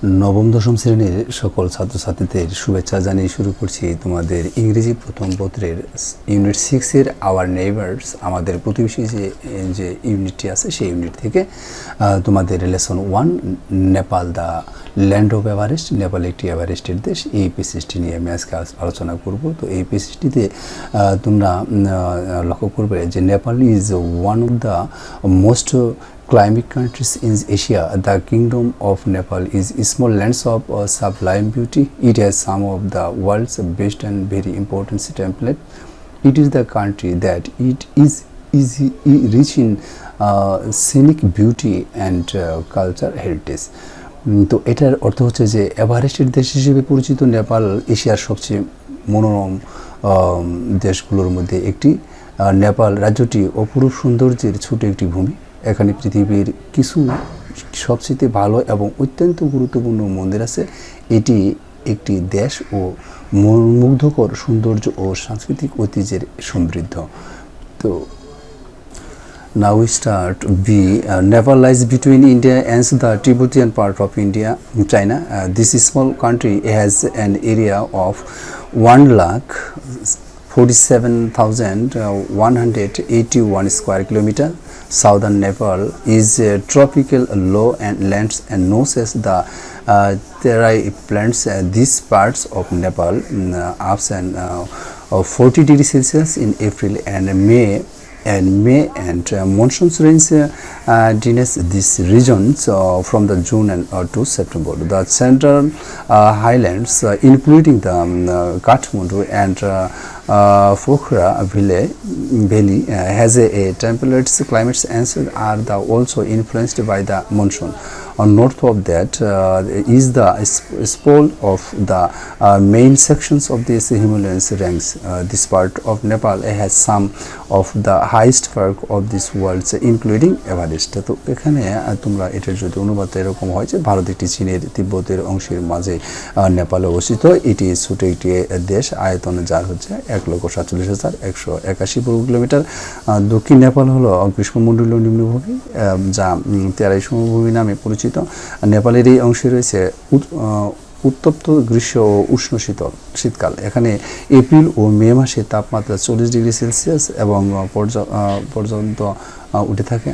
নবম দশম শ্রেণীর সকল ছাত্রছাত্রীদের শুভেচ্ছা জানিয়ে শুরু করছি তোমাদের ইংরেজি প্রথম পত্রের ইউনিট 6 এর আওয়ার নেইবার্স আমাদের প্রতিবেশী যে ইউনিটটি আছে সেই ইউনিট থেকে তোমাদের lesson 1 Nepal the land of Everest, Nepal একটি এভারেস্টের দেশ, এই পেসেজটি নিয়ে আমি আজকে আলোচনা করব। তো এই পেসেজটিতে তোমরা লক্ষ্য করবে যে Nepal is one of the most climatic countries in Asia. The kingdom of Nepal is a small lands of sublime beauty. It has some of the world's best and very important template. It is the country that it is rich in scenic beauty and culture heritage. তো এটার অর্থ হচ্ছে যে এভারেস্টের দেশ হিসেবে পরিচিত নেপাল এশিয়ার সবচেয়ে মনোরম দেশগুলোর মধ্যে একটি। নেপাল রাজ্যটি অপরূপ সৌন্দর্যের ছোট একটি ভূমি। এখানে পৃথিবীর কিছু সবচেয়ে ভালো এবং অত্যন্ত গুরুত্বপূর্ণ মন্দির আছে। এটি একটি দেশ ও মুগ্ধকর সৌন্দর্য ও সাংস্কৃতিক ঐতিহ্যের সমৃদ্ধ। তো now we start B. Nepal lies between India and the Tibetan part of India, China. This small country has an area of 1,47,181 square kilometer. Southern Nepal is tropical low and lands and known as the terai plants. These parts of Nepal ups and 40 degrees Celsius in April and May, and monsoon rains drains these regions from the June and to September. The central highlands, including the Kathmandu and Pokhara Valley, has a temperate climate and are also influenced by the monsoon. North of that is the spole of the main sections of these Himalayan ranks. This part of Nepal has some of the highest peak of this world, including Everest. তো এখানে তোমরা এটার যদি অনুবাদ এরকম হয় যে ভারত একটি চীনের তিব্বতের অংশের মাঝে নেপালে অবস্থিত। এটি ছোট একটি দেশ, আয়তন যার হচ্ছে 1,47,181 বর্গ কিলোমিটার। দক্ষিণ নেপাল হলো গ্রীষ্মমণ্ডলীয় নিম্নভূমি যা তেরাই সমভূমি নামে পরিচিত। নেপালের এই অংশে রয়েছে উত্তপ্ত গ্রীষ্ম ও উষ্ণ শীতকাল। এখানে এপ্রিল ও মে মাসে তাপমাত্রা 40 ডিগ্রি সেলসিয়াস এবং পর্যন্ত উঠে থাকে।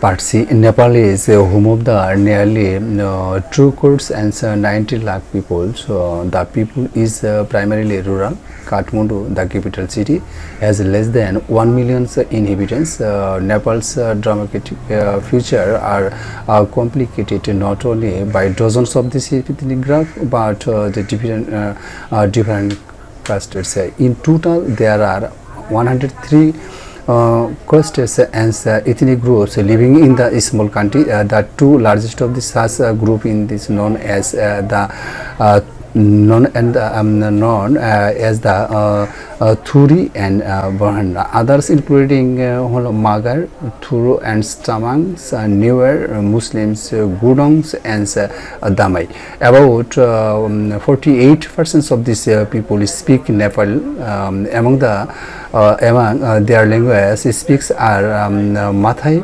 Part C. Nepal is home of the nearly 2 crores and 90 lakh people. So the people is primarily rural. Kathmandu, the capital city, has less than 1 million inhabitants. Nepal's dramatic future are complicated not only by dozens of this ethnic group but the different clusters. In total, there are 103 castes and ethnic groups living in the small country. The two largest of this group in this known as the Thuri and Burhan. Others including Magar, Thuru and Stamangs, Newer Muslims, Gudongs and Damai. About 48% of these people speak Nepal. Among their language speaks are Mathai,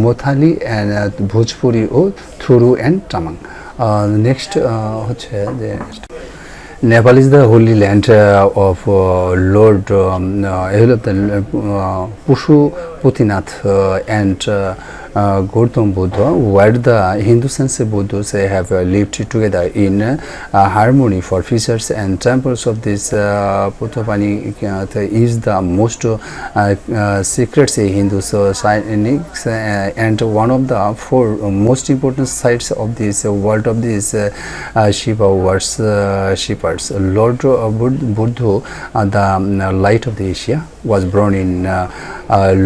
Mothali and Bhojpuri or Thuru and Tamang. Next হচ্ছে যে Nepal is the holy land of Lord Pashupatinath and Gautam Buddha, where the Hindus and Buddhas have lived together in harmony. For features and temples of this Putapani is the most sacred Hindu sites and one of the 4 most important sites of this world of this Shiva worshippers. Lord Buddha, the light of the Asia, was born in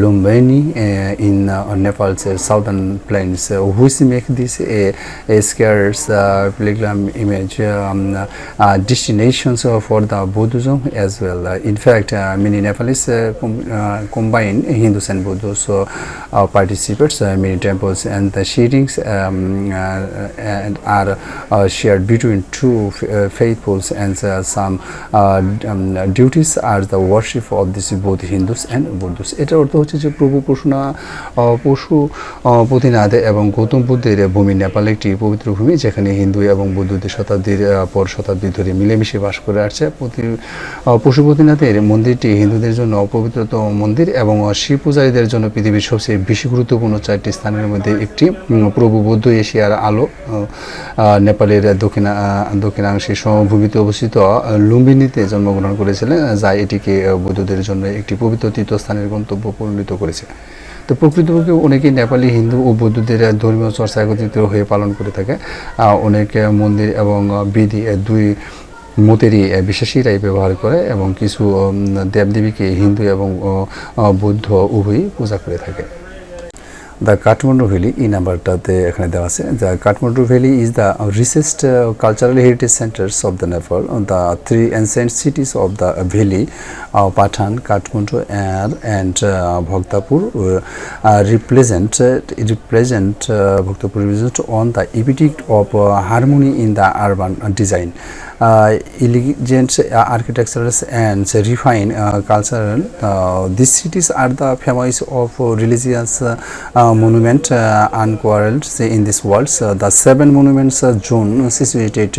Lumbini in Nepal's southern plains, which make this a scarce pilgrim image destinations for the Buddhism as well. In fact, many Nepalese combine Hindus and Buddhists participate. Many temples and the settings and are shared between two faithfuls, and some duties are the worship of this both Hindus and Buddhists. এটার অর্থ হচ্ছে যে প্রভু পশুপতিনাথ এবং গৌতম বুদ্ধের ভূমি নেপাল একটি পবিত্র ভূমি, যেখানে হিন্দু এবং বৌদ্ধদের শতাব্দীর পর শতাব্দী ধরে মিলেমিশে বাস করে আসছে। পশুপতিনাথের মন্দিরটি হিন্দুদের জন্য পবিত্রতম মন্দির এবং শিব পূজারীদের জন্য পৃথিবীর সবচেয়ে বেশি গুরুত্বপূর্ণ 4টি স্থানের মধ্যে একটি। প্রভু বৌদ্ধ এশিয়ার আলো নেপালের দক্ষিণাংশে সমভূমিতে অবস্থিত লুম্বিনীতে জন্মগ্রহণ করেছিলেন, যা এটিকে বৌদ্ধদের জন্য একটি পবিত্র তীর্থস্থানের গন্তব্য পরিণত করেছে। তো প্রকৃতপক্ষে অনেকেই নেপালি হিন্দু ও বৌদ্ধদের ধর্মীয় চর্চা একত্রিত হয়ে পালন করে থাকে। অনেক মন্দির এবং বিধি দুই মতেরই বিশ্বাসীরাই ব্যবহার করে এবং কিছু দেবদেবীকে হিন্দু এবং বৌদ্ধ উভয়ই পূজা করে থাকে। The Kathmandu Valley এই নাম্বারটাতে এখানে দেওয়া আছে। The Kathmandu Valley is the richest cultural heritage centers of the Nepal. The three ancient cities of the valley, Patan, Kathmandu and Bhaktapur, represent Bhaktapur on the epitome of harmony in the urban design. Elegant architecture and refined cultural. These cities are the famous of religious monument unquarreled in this world. The 7 monuments zone situated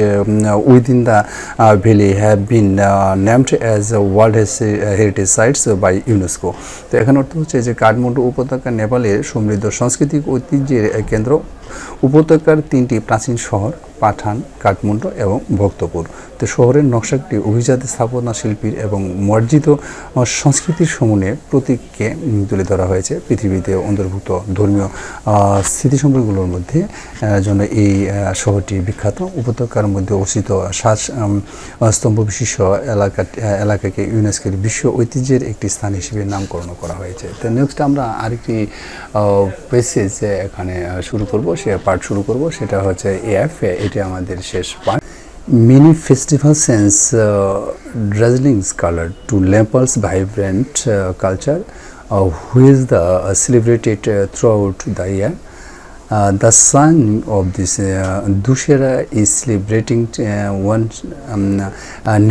within the valley have been named as World Heritage Sites by UNESCO. তো এখানে অর্থ হচ্ছে যে কাঠমান্ডু উপত্যকা নেপালের সমৃদ্ধ সাংস্কৃতিক ঐতিহ্যের কেন্দ্র। উপত্যকার 3টি প্রাচীন শহর পাঠান, কাঠমান্ডু এবং ভক্তপুর। তো শহরের নকশাটি অভিজাত স্থাপনা শিল্পীর এবং মার্জিত সংস্কৃতির সমন্বয়ে প্রতীককে তুলে ধরা হয়েছে। পৃথিবীতে অন্তর্ভুক্ত ধর্মীয় স্মৃতিসম্পদগুলোর মধ্যে জন্য এই শহরটি বিখ্যাত। উপত্যকার মধ্যে অবস্থিত 7 স্তম্ভ বিশিষ্ট এলাকাকে ইউনেস্কোর বিশ্ব ঐতিহ্যের একটি স্থান হিসেবে নামকরণ করা হয়েছে। তো নেক্সট আমরা আরেকটি পেসেজ এখানে শুরু করব, পার্ট শুরু করব, সেটা হচ্ছে এফ। এটা আমাদের শেষ part. Many festivals sense dazzling color to Nepal's vibrant culture, which is celebrated throughout the year. The sun of this Dussehra is celebrating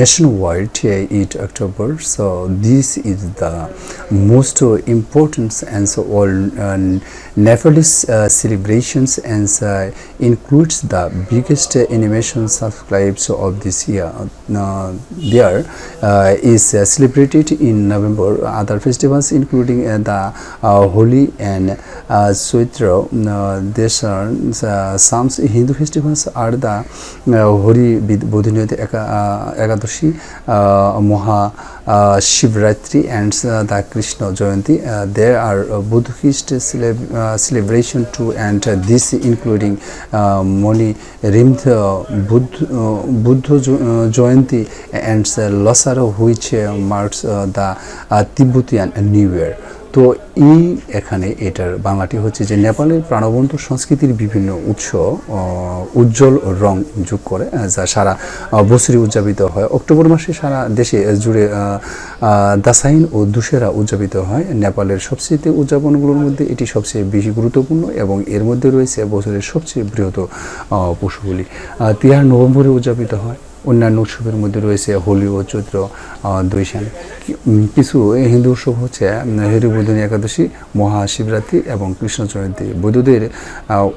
nationwide in October. So this is the most important and so all Nepalese celebrations and includes the biggest animation subscribes of this year. There is celebrated in November. Other festivals including the Holi and Chaitra. There are some Hindu festivals are the Hori Bodhinayati Ekadashi, Maha Shivratri and the Krishna Jayanti. There are Buddhist celebration too, and this including Moni Rimth Buddha Jayanti and Losara, which marks the Tibetan New Year. তো এই এখানে এটার বাংলাটি হচ্ছে যে নেপালের প্রাণবন্ত সংস্কৃতির বিভিন্ন উৎস উজ্জ্বল রং যোগ করে, যা সারা বছরই উদযাপিত হয়। অক্টোবর মাসে সারা দেশে জুড়ে দাসাইন ও দুশেরা উদযাপিত হয়। নেপালের সবচেয়ে উদযাপনগুলোর মধ্যে এটি সবচেয়ে বেশি গুরুত্বপূর্ণ এবং এর মধ্যে রয়েছে বছরের সবচেয়ে বৃহৎ পশুগুলি। তিহার নভেম্বরে উদযাপিত হয়। অন্যান্য উৎসবের মধ্যে রয়েছে হোলি ও চৈত্র দৈশান। কিছু হিন্দু উৎসব হচ্ছে হরিবোধিনী একাদশী, মহাশিবরাত্রি এবং কৃষ্ণ জয়ন্তী। বৌদ্ধদের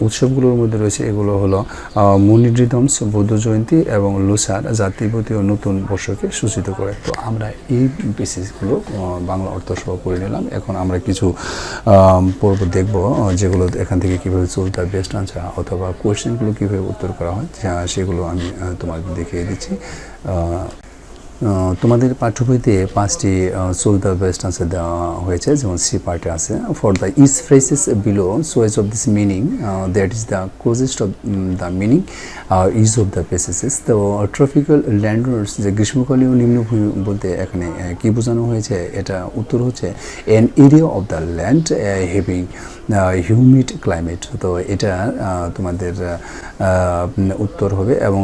উৎসবগুলোর মধ্যে রয়েছে এগুলো হলো মনিড্রিদমস বৌদ্ধ জয়ন্তী এবং লোসার, যা তিব্বতীয় নতুন বর্ষকে সূচিত করে। তো আমরা এই বেসিসগুলো বাংলা অর্থ সহ পড়ে নিলাম। এখন আমরা কিছু পর্ব দেখব যেগুলো এখান থেকে কীভাবে চলতে বেস্ট আনসার অথবা কোয়েশ্চেনগুলো কীভাবে উত্তর করা হয় সেগুলো আমি তোমাদের দেখিয়ে দিচ্ছি। তোমাদের পাঠ্য বইতে 5টি চুজ দ্য বেস্ট আনসার দেওয়া হয়েছে, যেমন সি পার্টে আছে। For the is phrases below choice of this meaning that is the closest of the meaning is of the places. তো ট্রপিক্যাল ল্যান্ডার্স, যে গ্রীষ্মকালীয় নিম্নভূমি বলতে এখানে কী বোঝানো হয়েছে, এটা উত্তর হচ্ছে N area of the land having humid climate. তো এটা তোমাদের উত্তর হবে। এবং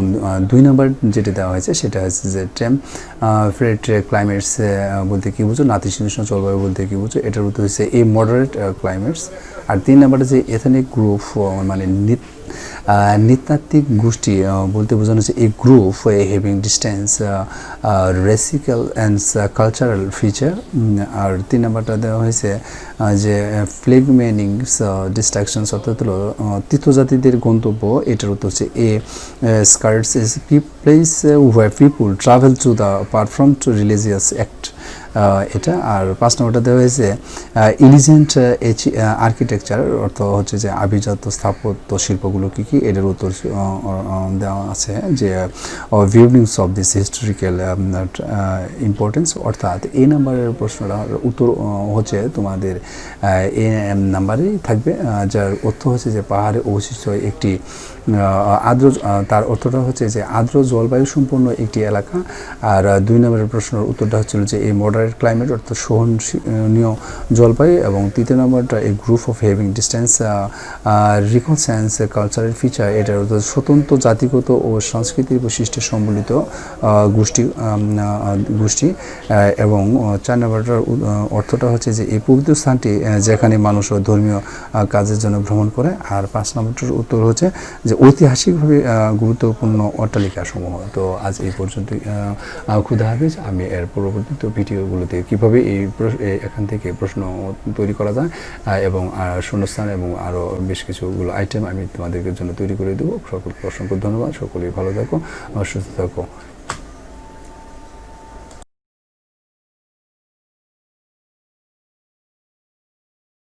2 নম্বর যেটি দেওয়া হয়েছে সেটা হচ্ছে যে ফ্রেট ক্লাইমেটস বলতে কী বুঝো, নাতিশীতোষ্ণ জলবায়ু বলতে কী বুঝো, এটার উত্তর হচ্ছে এ মডারেট ক্লাইমেটস। আর 3 নাম্বারে যে এথনিক গ্রুপ মানে নৃতাত্ত্বিক গোষ্ঠী বলতে বোঝানো হচ্ছে a group having distinct racial and cultural feature. আর 3 নাম্বারটা দেওয়া হয়েছে যে ফ্লেগমেনিংস ডিস্ট্রাকশনস, অর্থাৎ হলো তীর্থযাত্রীদের গন্তব্য, এটার উত্তর হচ্ছে a skirts is place where people travel to the perform to religious act, এটা। আর 5 নম্বরটা দেওয়া হয়েছে ইলিজেন্ট আর্কিটেকচার, অর্থ হচ্ছে যে আভিজাত স্থাপত্য শিল্পগুলো কী কী, এটার উত্তর দেওয়া আছে যে ভিউনিংস অফ দিস হিস্টোরিক্যাল ইম্পর্টেন্স। অর্থাৎ এই নাম্বারের প্রশ্নটার উত্তর হচ্ছে তোমাদের এ নাম্বারেই থাকবে, যার অর্থ হচ্ছে যে পাহাড়ে অবশিষ্ট একটি আর্দ্র, তার অর্থটা হচ্ছে যে আর্দ্র জলবায়ু সম্পন্ন একটি এলাকা। আর 2 নম্বরের প্রশ্নের উত্তরটা হচ্ছিল যে এই মডারেট ক্লাইমেট, অর্থাৎ সহনীয় জলবায়ু। এবং 3 নম্বরটা এই group of having distinct recognisance cultural feature, এটার অর্থাৎ স্বতন্ত্র জাতিগত ও সাংস্কৃতিক বৈশিষ্ট্যে সম্বলিত গোষ্ঠী। এবং 4 নম্বরটার অর্থটা হচ্ছে যে এই পবিত্র স্থানটি যেখানে মানুষ ধর্মীয় কাজের জন্য ভ্রমণ করে। আর 5 নম্বরটার উত্তর হচ্ছে যে ঐতিহাসিকভাবে গুরুত্বপূর্ণ অট্টালিকাসমূহ। তো আজ এই পর্যন্তই, খুদা হাফেজ। আমি এর পরবর্তী ভিডিওগুলোতে কীভাবে এখান থেকে প্রশ্ন তৈরি করা যায় এবং শূন্যস্থান এবং আরও বেশ কিছুগুলো আইটেম আমি তোমাদের জন্য তৈরি করে দেবো। সকলকে অসংখ্য ধন্যবাদ। সকলেই ভালো থাকো, সুস্থ থাকো।